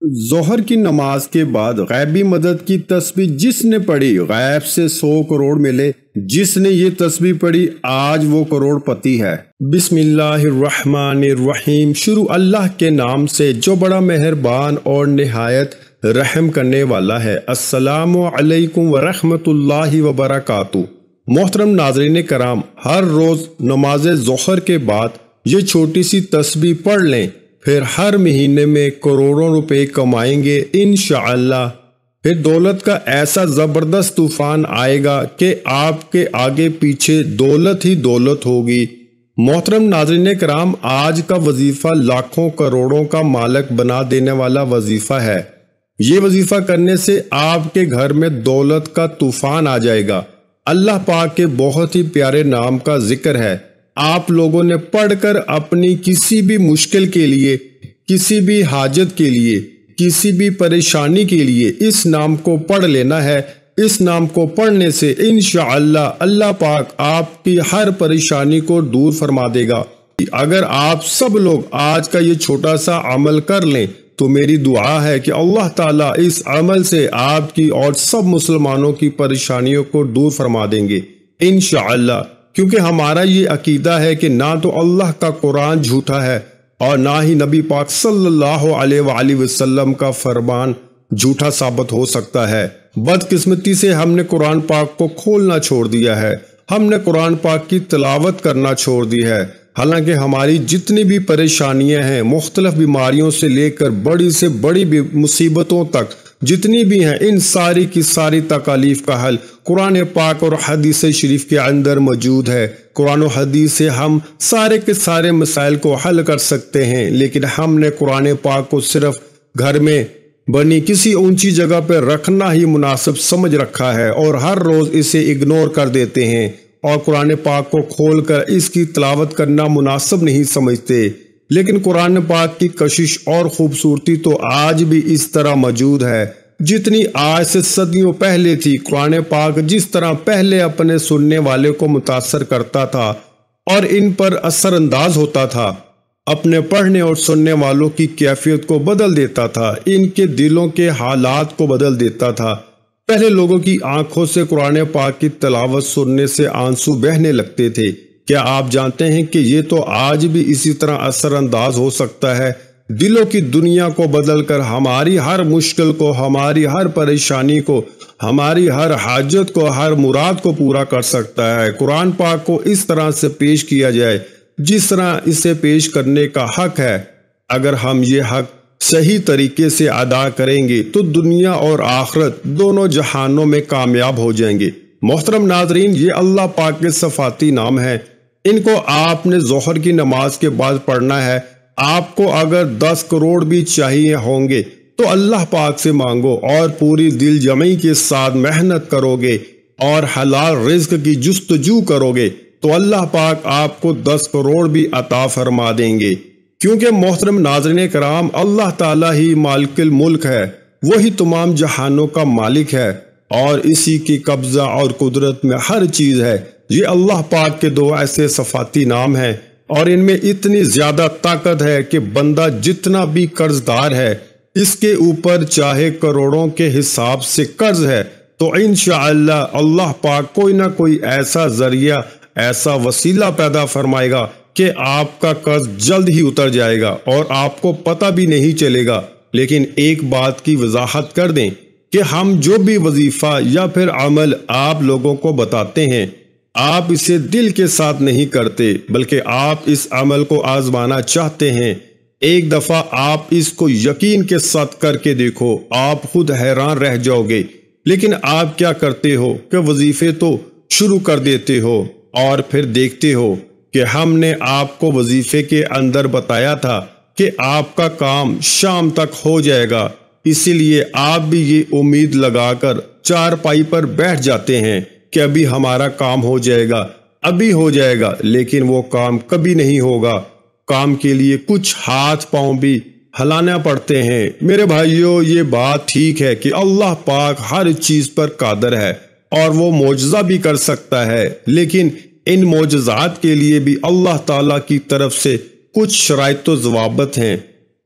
ظہر کی نماز کے بعد غیبی مدد کی تسبیح جس نے پڑھی غیب سے 100 کروڑ ملے۔ جس نے یہ تسبیح پڑھی آج وہ کروڑ پتی ہے۔ بسم اللہ الرحمن الرحیم۔ شروع اللہ کے نام سے جو بڑا مہربان اور نہایت رحم کرنے والا ہے۔ السلام علیکم ورحمۃ اللہ وبرکاتہ۔ محترم ناظرین کرام، ہر روز نماز ظہر کے بعد یہ چھوٹی سی تسبیح پڑھ لیں، پھر ہر مہینے میں کروڑوں روپے کمائیں گے انشاءاللہ۔ پھر دولت کا ایسا زبردست طوفان آئے گا کہ آپ کے آگے پیچھے دولت ہی دولت ہوگی۔ محترم ناظرین کرام، آج کا وظیفہ لاکھوں کروڑوں کا مالک بنا دینے والا وظیفہ ہے۔ یہ وظیفہ کرنے سے آپ کے گھر میں دولت کا طوفان آ جائے گا۔ اللہ پاک کے بہت ہی پیارے نام کا ذکر ہے۔ آپ لوگوں نے پڑھ کر اپنی کسی بھی مشکل کے لیے، کسی بھی حاجت کے لیے، کسی بھی پریشانی کے لیے اس نام کو پڑھ لینا ہے۔ اس نام کو پڑھنے سے انشاءاللہ اللہ پاک آپ کی ہر پریشانی کو دور فرما دے گا۔ اگر آپ سب لوگ آج کا یہ چھوٹا سا عمل کر لیں تو میری دعا ہے کہ اللہ تعالیٰ اس عمل سے آپ کی اور سب مسلمانوں کی پریشانیوں کو دور فرما دیں گے انشاءاللہ۔ کیونکہ ہمارا یہ عقیدہ ہے کہ نہ تو اللہ کا قرآن جھوٹا ہے اور نہ ہی نبی پاک صلی اللہ علیہ وآلہ وسلم کا فرمان جھوٹا ثابت ہو سکتا ہے۔ بدقسمتی سے ہم نے قرآن پاک کو کھولنا چھوڑ دیا ہے، ہم نے قرآن پاک کی تلاوت کرنا چھوڑ دی ہے۔ حالانکہ ہماری جتنی بھی پریشانیاں ہیں، مختلف بیماریوں سے لے کر بڑی سے بڑی مصیبتوں تک جتنی بھی ہیں، ان ساری کی ساری تکالیف کا حل قرآن پاک اور حدیث شریف کے اندر موجود ہے۔ قرآن و حدیث سے ہم سارے کے سارے مسائل کو حل کر سکتے ہیں، لیکن ہم نے قرآن پاک کو صرف گھر میں بنی کسی اونچی جگہ پہ رکھنا ہی مناسب سمجھ رکھا ہے اور ہر روز اسے اگنور کر دیتے ہیں اور قرآن پاک کو کھول کر اس کی تلاوت کرنا مناسب نہیں سمجھتے۔ لیکن قرآن پاک کی کشش اور خوبصورتی تو آج بھی اس طرح موجود ہے جتنی آج سے صدیوں پہلے تھی۔ قرآن پاک جس طرح پہلے اپنے سننے والے کو متاثر کرتا تھا اور ان پر اثر انداز ہوتا تھا، اپنے پڑھنے اور سننے والوں کی کیفیت کو بدل دیتا تھا، ان کے دلوں کے حالات کو بدل دیتا تھا۔ پہلے لوگوں کی آنکھوں سے قرآن پاک کی تلاوت سننے سے آنسو بہنے لگتے تھے۔ کیا آپ جانتے ہیں کہ یہ تو آج بھی اسی طرح اثر انداز ہو سکتا ہے، دلوں کی دنیا کو بدل کر ہماری ہر مشکل کو، ہماری ہر پریشانی کو، ہماری ہر حاجت کو، ہر مراد کو پورا کر سکتا ہے۔ قرآن پاک کو اس طرح سے پیش کیا جائے جس طرح اسے پیش کرنے کا حق ہے۔ اگر ہم یہ حق صحیح طریقے سے ادا کریں گے تو دنیا اور آخرت دونوں جہانوں میں کامیاب ہو جائیں گے۔ محترم ناظرین، یہ اللہ پاک کے صفاتی نام ہیں، ان کو آپ نے ظہر کی نماز کے بعد پڑھنا ہے۔ آپ کو اگر 10 کروڑ بھی چاہیے ہوں گے تو اللہ پاک سے مانگو اور پوری دل جمعی کے ساتھ محنت کرو گے اور حلال رزق کی جستجو کرو گے تو اللہ پاک آپ کو 10 کروڑ بھی عطا فرما دیں گے۔ کیونکہ محترم ناظرین کرام، اللہ تعالیٰ ہی مالک الملک ہے، وہی تمام جہانوں کا مالک ہے اور اسی کی قبضہ اور قدرت میں ہر چیز ہے۔ یہ اللہ پاک کے 2 ایسے صفاتی نام ہیں اور ان میں اتنی زیادہ طاقت ہے کہ بندہ جتنا بھی قرض دار ہے، اس کے اوپر چاہے کروڑوں کے حساب سے قرض ہے تو انشاءاللہ اللہ پاک کوئی نہ کوئی ایسا ذریعہ، ایسا وسیلہ پیدا فرمائے گا کہ آپ کا قرض جلد ہی اتر جائے گا اور آپ کو پتہ بھی نہیں چلے گا۔ لیکن ایک بات کی وضاحت کر دیں کہ ہم جو بھی وظیفہ یا پھر عمل آپ لوگوں کو بتاتے ہیں، آپ اسے دل کے ساتھ نہیں کرتے، بلکہ آپ اس عمل کو آزمانا چاہتے ہیں۔ ایک دفعہ آپ اس کو یقین کے ساتھ کر کے دیکھو، آپ خود حیران رہ جاؤ گے۔ لیکن آپ کیا کرتے ہو کہ وظیفے تو شروع کر دیتے ہو اور پھر دیکھتے ہو کہ ہم نے آپ کو وظیفے کے اندر بتایا تھا کہ آپ کا کام شام تک ہو جائے گا، اسی لیے آپ بھی یہ امید لگا کر چارپائی پر بیٹھ جاتے ہیں کہ ابھی ہمارا کام ہو جائے گا، ابھی ہو جائے گا، لیکن وہ کام کبھی نہیں ہوگا۔ کام کے لیے کچھ ہاتھ پاؤں بھی ہلانا پڑتے ہیں۔ میرے بھائیوں، یہ بات ٹھیک ہے کہ اللہ پاک ہر چیز پر قادر ہے اور وہ معجزہ بھی کر سکتا ہے، لیکن ان معجزات کے لیے بھی اللہ تعالیٰ کی طرف سے کچھ شرائط و ضوابط ہیں۔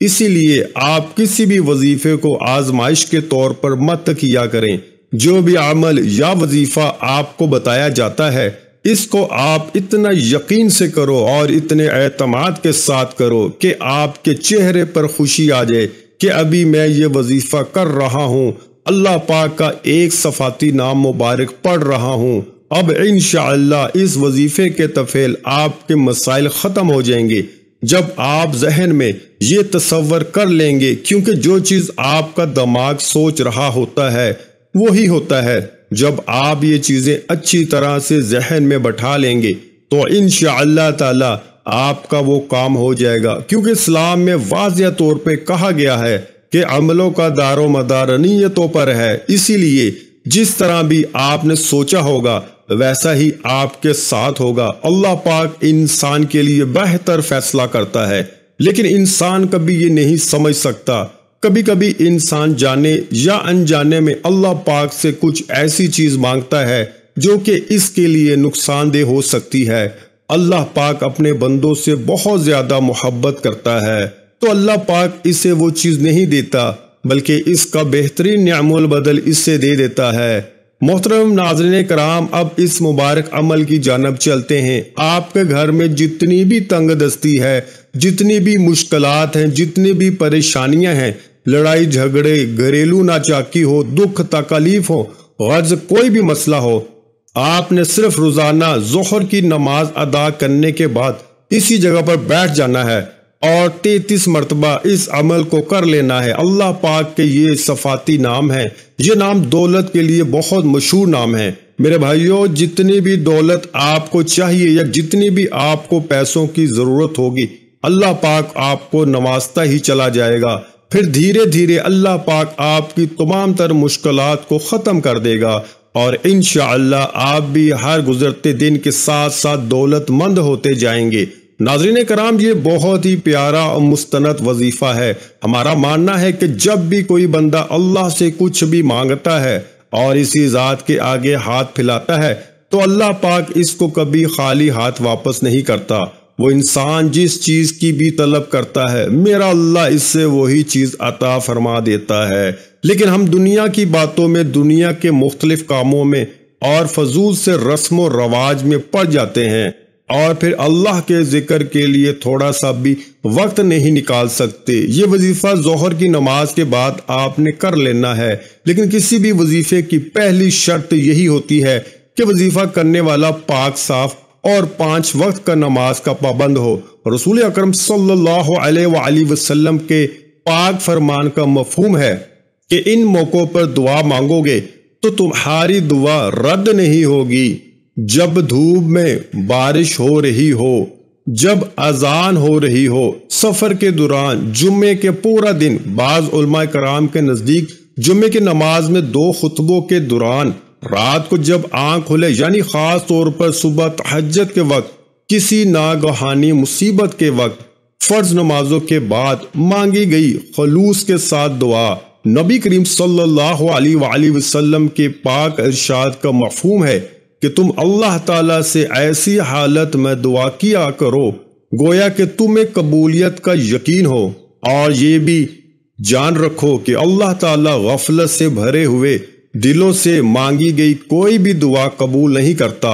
اسی لیے آپ کسی بھی وظیفے کو آزمائش کے طور پر مت کیا کریں۔ جو بھی عمل یا وظیفہ آپ کو بتایا جاتا ہے اس کو آپ اتنا یقین سے کرو اور اتنے اعتماد کے ساتھ کرو کہ آپ کے چہرے پر خوشی آ جائے کہ ابھی میں یہ وظیفہ کر رہا ہوں، اللہ پاک کا ایک صفاتی نام مبارک پڑھ رہا ہوں، اب انشاءاللہ اس وظیفے کے طفیل آپ کے مسائل ختم ہو جائیں گے۔ جب آپ ذہن میں یہ تصور کر لیں گے، کیونکہ جو چیز آپ کا دماغ سوچ رہا ہوتا ہے وہی ہوتا ہے، جب آپ یہ چیزیں اچھی طرح سے ذہن میں بٹھا لیں گے تو انشاءاللہ تعالی آپ کا وہ کام ہو جائے گا، کیونکہ اسلام میں واضح طور پہ کہا گیا ہے کہ عملوں کا دار و مدار نیتوں پر ہے۔ اسی لیے جس طرح بھی آپ نے سوچا ہوگا ویسا ہی آپ کے ساتھ ہوگا۔ اللہ پاک انسان کے لیے بہتر فیصلہ کرتا ہے، لیکن انسان کبھی یہ نہیں سمجھ سکتا۔ کبھی کبھی انسان جانے یا انجانے میں اللہ پاک سے کچھ ایسی چیز مانگتا ہے جو کہ اس کے لیے نقصان دہ ہو سکتی ہے۔ اللہ پاک اپنے بندوں سے بہت زیادہ محبت کرتا ہے، تو اللہ پاک اسے وہ چیز نہیں دیتا بلکہ اس کا بہترین نعم البدل اس سے دے دیتا ہے۔ محترم ناظرین کرام، اب اس مبارک عمل کی جانب چلتے ہیں۔ آپ کے گھر میں جتنی بھی تنگ دستی ہے، جتنی بھی مشکلات ہیں، جتنی بھی پریشانیاں ہیں، لڑائی جھگڑے، گھریلو ناچاکی ہو، دکھ تکلیف ہو، غرض کوئی بھی مسئلہ ہو، آپ نے صرف روزانہ ظہر کی نماز ادا کرنے کے بعد اسی جگہ پر بیٹھ جانا ہے اور 33 مرتبہ اس عمل کو کر لینا ہے۔ اللہ پاک کے یہ صفاتی نام ہے، یہ نام دولت کے لیے بہت مشہور نام ہے۔ میرے بھائیوں، جتنی بھی دولت آپ کو چاہیے یا جتنی بھی آپ کو پیسوں کی ضرورت ہوگی، اللہ پاک آپ کو نوازتا ہی چلا جائے گا۔ پھر دھیرے دھیرے اللہ پاک آپ کی تمام تر مشکلات کو ختم کر دے گا اور انشاءاللہ آپ بھی ہر گزرتے دن کے ساتھ ساتھ دولت مند ہوتے جائیں گے۔ ناظرین کرام، یہ بہت ہی پیارا اور مستند وظیفہ ہے۔ ہمارا ماننا ہے کہ جب بھی کوئی بندہ اللہ سے کچھ بھی مانگتا ہے اور اسی ذات کے آگے ہاتھ پھیلاتا ہے تو اللہ پاک اس کو کبھی خالی ہاتھ واپس نہیں کرتا۔ وہ انسان جس چیز کی بھی طلب کرتا ہے میرا اللہ اس سے وہی چیز عطا فرما دیتا ہے۔ لیکن ہم دنیا کی باتوں میں، دنیا کے مختلف کاموں میں اور فضول سے رسم و رواج میں پڑ جاتے ہیں اور پھر اللہ کے ذکر کے لیے تھوڑا سا بھی وقت نہیں نکال سکتے۔ یہ وظیفہ ظہر کی نماز کے بعد آپ نے کر لینا ہے، لیکن کسی بھی وظیفے کی پہلی شرط یہی ہوتی ہے کہ وظیفہ کرنے والا پاک صاف اور 5 وقت کا نماز کا پابند ہو۔ رسول اکرم صلی اللہ علیہ وآلہ وسلم کے پاک فرمان کا مفہوم ہے کہ ان موقعوں پر دعا مانگو گے تو تمہاری دعا رد نہیں ہوگی۔ جب دھوپ میں بارش ہو رہی ہو، جب اذان ہو رہی ہو، سفر کے دوران، جمعے کے پورا دن، بعض علماء کرام کے نزدیک جمعے کی نماز میں 2 خطبوں کے دوران، رات کو جب آنکھ کھلے یعنی خاص طور پر صبح تہجد کے وقت، کسی ناگہانی مصیبت کے وقت، فرض نمازوں کے بعد مانگی گئی خلوص کے ساتھ دعا۔ نبی کریم صلی اللہ علیہ وآلہ وسلم کے پاک ارشاد کا مفہوم ہے کہ تم اللہ تعالیٰ سے ایسی حالت میں دعا کیا کرو گویا کہ تمہیں قبولیت کا یقین ہو، اور یہ بھی جان رکھو کہ اللہ تعالیٰ غفلت سے بھرے ہوئے دلوں سے مانگی گئی کوئی بھی دعا قبول نہیں کرتا۔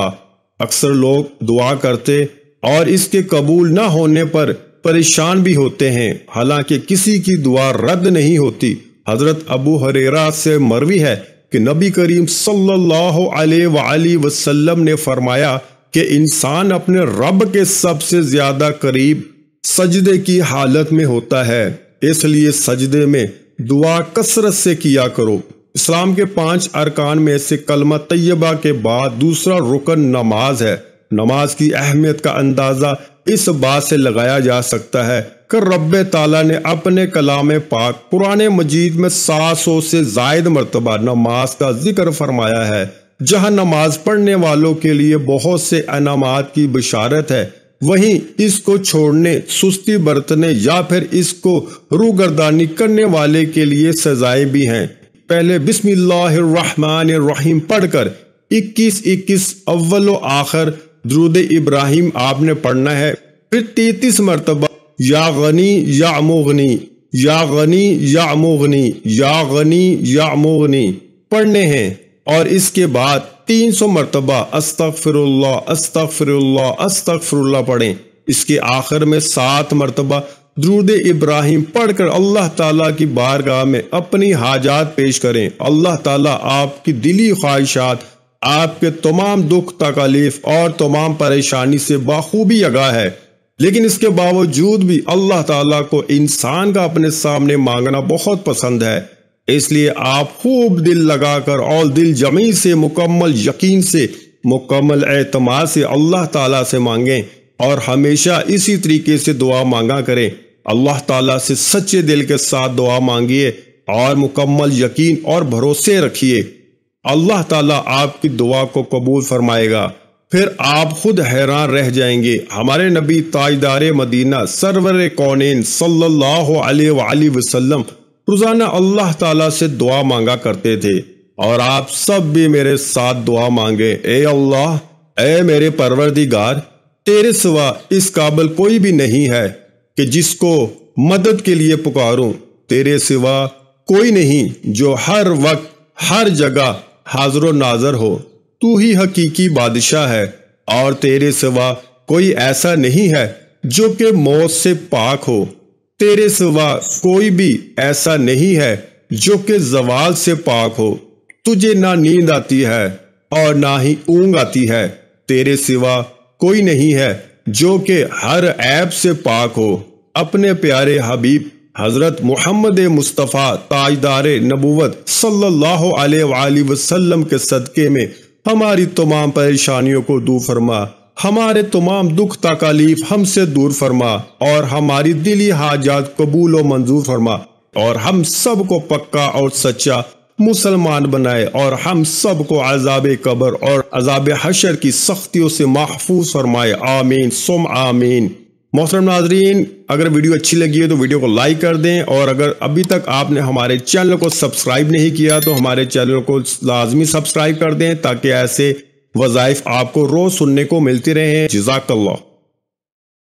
اکثر لوگ دعا کرتے اور اس کے قبول نہ ہونے پر پریشان بھی ہوتے ہیں، حالانکہ کسی کی دعا رد نہیں ہوتی۔ حضرت ابو ہریرہ سے مروی ہے کہ نبی کریم صلی اللہ علیہ وآلہ وسلم نے فرمایا کہ انسان اپنے رب کے سب سے زیادہ قریب سجدے کی حالت میں ہوتا ہے، اس لیے سجدے میں دعا کثرت سے کیا کرو۔ اسلام کے 5 ارکان میں سے کلمہ طیبہ کے بعد دوسرا رکن نماز ہے۔ نماز کی اہمیت کا اندازہ اس بات سے لگایا جا سکتا ہے کہ رب تعالیٰ نے اپنے کلام پاک قرآن مجید میں 700 سے زائد مرتبہ نماز کا ذکر فرمایا ہے۔ جہاں نماز پڑھنے والوں کے لیے بہت سے انعامات کی بشارت ہے، وہیں اس کو چھوڑنے، سستی برتنے یا پھر اس کو روگردانی کرنے والے کے لیے سزائیں بھی ہیں۔ پہلے بسم اللہ الرحمن الرحیم پڑھ کر 21 اول و آخر درود ابراہیم آپ نے پڑھنا ہے، پھر 33 مرتبہ یا غنی یا مغنی یا غنی یا مغنی، یا غنی یا مغنی پڑھنے ہیں، اور اس کے بعد 300 مرتبہ استغفر اللہ استغفر اللہ استغفر اللہ پڑھیں۔ اس کے آخر میں 7 مرتبہ درود ابراہیم پڑھ کر اللہ تعالیٰ کی بارگاہ میں اپنی حاجات پیش کریں۔ اللہ تعالیٰ آپ کی دلی خواہشات، آپ کے تمام دکھ تکالیف اور تمام پریشانی سے بخوبی آگاہ ہے، لیکن اس کے باوجود بھی اللہ تعالیٰ کو انسان کا اپنے سامنے مانگنا بہت پسند ہے۔ اس لیے آپ خوب دل لگا کر اور دل جمی سے، مکمل یقین سے، مکمل اعتماد سے اللہ تعالیٰ سے مانگیں، اور ہمیشہ اسی طریقے سے دعا مانگا کریں۔ اللہ تعالیٰ سے سچے دل کے ساتھ دعا مانگیے اور مکمل یقین اور بھروسے رکھیے، اللہ تعالیٰ آپ کی دعا کو قبول فرمائے گا۔ پھر آپ خود حیران رہ جائیں گے۔ ہمارے نبی تاجدار مدینہ سرور کونین صلی اللہ علیہ وآلہ وسلم روزانہ اللہ تعالیٰ سے دعا مانگا کرتے تھے، اور آپ سب بھی میرے ساتھ دعا مانگے۔ اے اللہ، اے میرے پروردگار، تیرے سوا اس قابل کوئی بھی نہیں ہے کہ جس کو مدد کے لیے پکاروں، تیرے سوا کوئی نہیں جو ہر وقت ہر جگہ حاضر و ناظر ہو، تو ہی حقیقی بادشاہ ہے، اور تیرے سوا کوئی ایسا نہیں ہے جو کہ موت سے پاک ہو، تیرے سوا کوئی بھی ایسا نہیں ہے جو کہ زوال سے پاک ہو، تجھے نہ نیند آتی ہے اور نہ ہی اونگ آتی ہے، تیرے سوا کوئی نہیں ہے جو کہ ہر عیب سے پاک ہو۔ اپنے پیارے حبیب حضرت محمد مصطفیٰ تاجدار نبوت صلی اللہ علیہ وآلہ وسلم کے صدقے میں ہماری تمام پریشانیوں کو دور فرما، ہمارے تمام دکھ تکالیف ہم سے دور فرما، اور ہماری دلی حاجات قبول و منظور فرما، اور ہم سب کو پکا اور سچا مسلمان بنائے، اور ہم سب کو عذاب قبر اور عذاب حشر کی سختیوں سے محفوظ فرمائے، آمین ثم آمین۔ محترم ناظرین، اگر ویڈیو اچھی لگی ہے تو ویڈیو کو لائک کر دیں، اور اگر ابھی تک آپ نے ہمارے چینل کو سبسکرائب نہیں کیا تو ہمارے چینل کو لازمی سبسکرائب کر دیں، تاکہ ایسے وظائف آپ کو روز سننے کو ملتی رہیں۔ جزاک اللہ۔